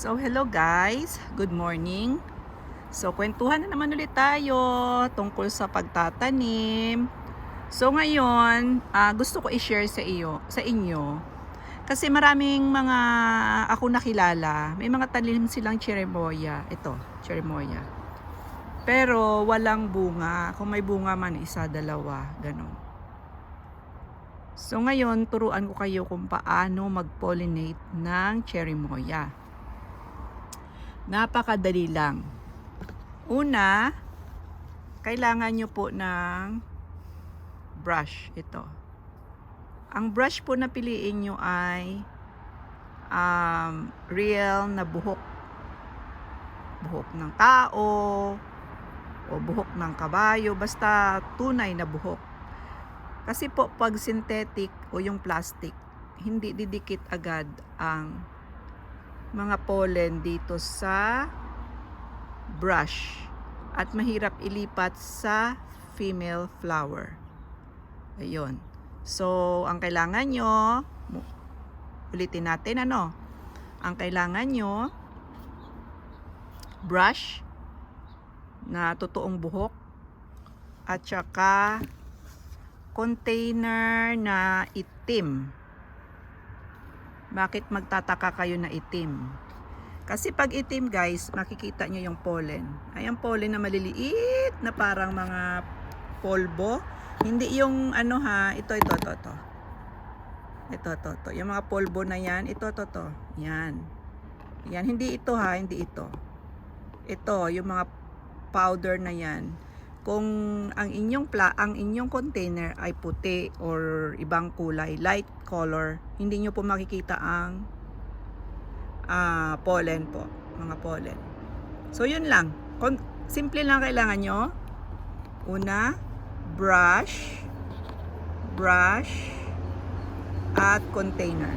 So, hello guys. Good morning. So, kwentuhan na naman ulit tayo tungkol sa pagtatanim. So, ngayon, gusto ko i-share sa inyo. Kasi maraming mga ako nakilala, may mga tanim silang cherimoya. Ito, cherimoya. Pero walang bunga. Kung may bunga man, isa, dalawa, ganon. So, ngayon, turuan ko kayo kung paano mag-pollinate ng cherimoya. Napakadali lang. Una, kailangan nyo po ng brush. Ito. Ang brush po na piliin nyo ay real na buhok. Buhok ng tao o buhok ng kabayo. Basta tunay na buhok. Kasi po pag synthetic o yung plastic, hindi didikit agad ang mga pollen dito sa brush at mahirap ilipat sa female flower. Ayun. So, ang kailangan nyo, ulitin natin ang kailangan nyo, brush na totoong buhok at saka container na itim. Bakit magtataka kayo na itim? Kasi pag itim guys, makikita nyo yung pollen. Ay, ang pollen na maliliit na parang mga polvo. Hindi yung ito. Ito. Yung mga polvo na yan, ito. Yan. Yan, hindi ito hindi ito. Ito, yung mga powder na yan. Kung ang inyong container ay puti or ibang kulay, light color, hindi nyo po makikita ang pollen po, mga pollen. So yun lang. Simple lang kailangan nyo. Una, brush at container.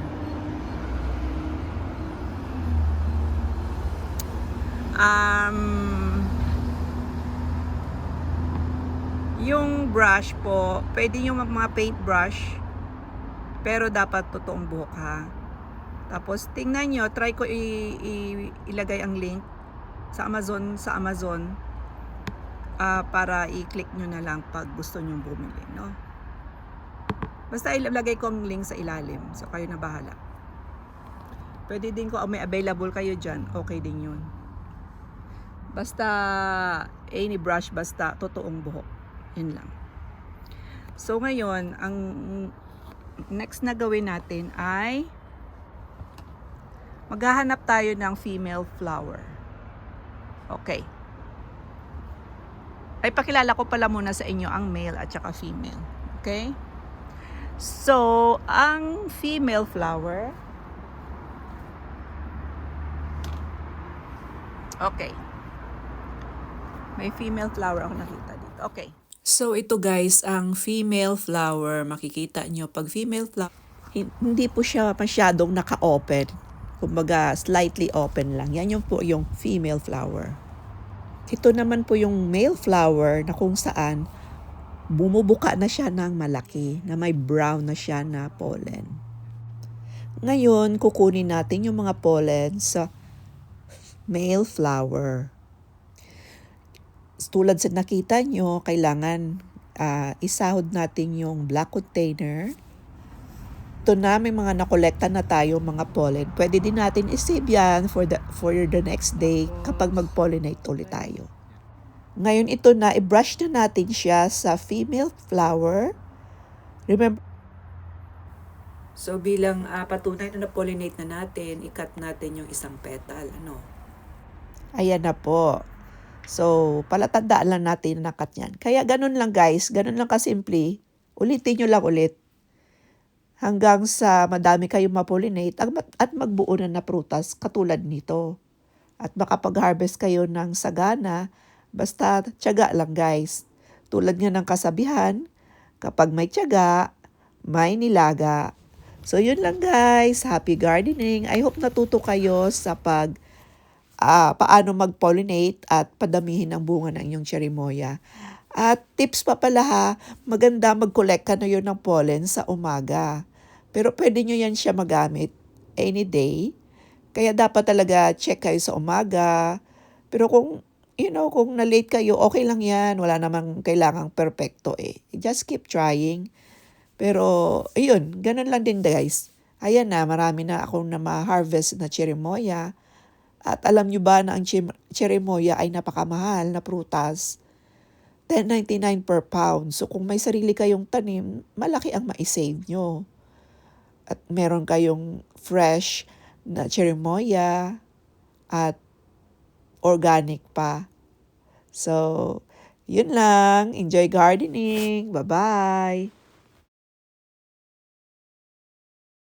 Yung brush po, pwede yung mga paint brush, pero dapat totoong buhok ha. Tapos tingnan nyo, try ko ilagay ang link sa Amazon para i-click nyo na lang pag gusto nyo bumili, no? Basta ilagay ko ang link sa ilalim, so kayo na bahala. Pwede din ko, may available kayo dyan, okay din yun. Basta any brush, basta totoong buhok. Yun lang. So ngayon, ang next na gawin natin ay maghahanap tayo ng female flower. Okay. Ay, pakilala ko pala muna sa inyo ang male at saka female. Okay? So, ang female flower, okay. May female flower ako nakita dito. Okay. So, ito guys, ang female flower, makikita nyo, pag female flower, hindi po siya masyadong naka-open. Kumbaga, slightly open lang. Yan yung po yung female flower. Ito naman po yung male flower na kung saan bumubuka na siya ng malaki, na may brown na siya na pollen. Ngayon, kukunin natin yung mga pollen sa male flower. Tulad sa nakita nyo, kailangan isahod natin yung black container. Ito na, may mga nakolekta na tayo mga pollen. Pwede din natin i-save yan for the next day kapag mag-pollinate ulit tayo. Ngayon ito na, i-brush na natin siya sa female flower. Remember, so bilang patunay na na-pollinate na natin, i-cut natin yung isang petal. Ayan na po. So, palatandaan lang natin na nakat yan. Kaya ganun lang guys, ganun lang kasimple. Ulitin nyo lang ulit. Hanggang sa madami kayong ma-pollinate at magbuo na prutas katulad nito. At makapag-harvest kayo ng sagana, basta tiyaga lang guys. Tulad nga ng kasabihan, kapag may tiyaga, may nilaga. So yun lang guys, happy gardening. I hope natuto kayo sa paano mag-pollinate at padamihin ang bunga ng inyong cherimoya. At tips pa pala ha, maganda mag-collect ka na yun ng pollen sa umaga. Pero pwede nyo yan siya magamit any day. Kaya dapat talaga check kayo sa umaga. Pero kung, kung na-late kayo, okay lang yan. Wala namang kailangang perpekto eh. Just keep trying. Pero, ayun, ganun lang din guys. Ayan na, marami na akong na ma-harvest na cherimoya. At alam nyo ba na ang cherimoya ay napakamahal na prutas? 10.99 per pound. So kung may sarili kayong tanim, malaki ang maisave nyo. At meron kayong fresh na cherimoya at organic pa. So, yun lang. Enjoy gardening. Bye-bye!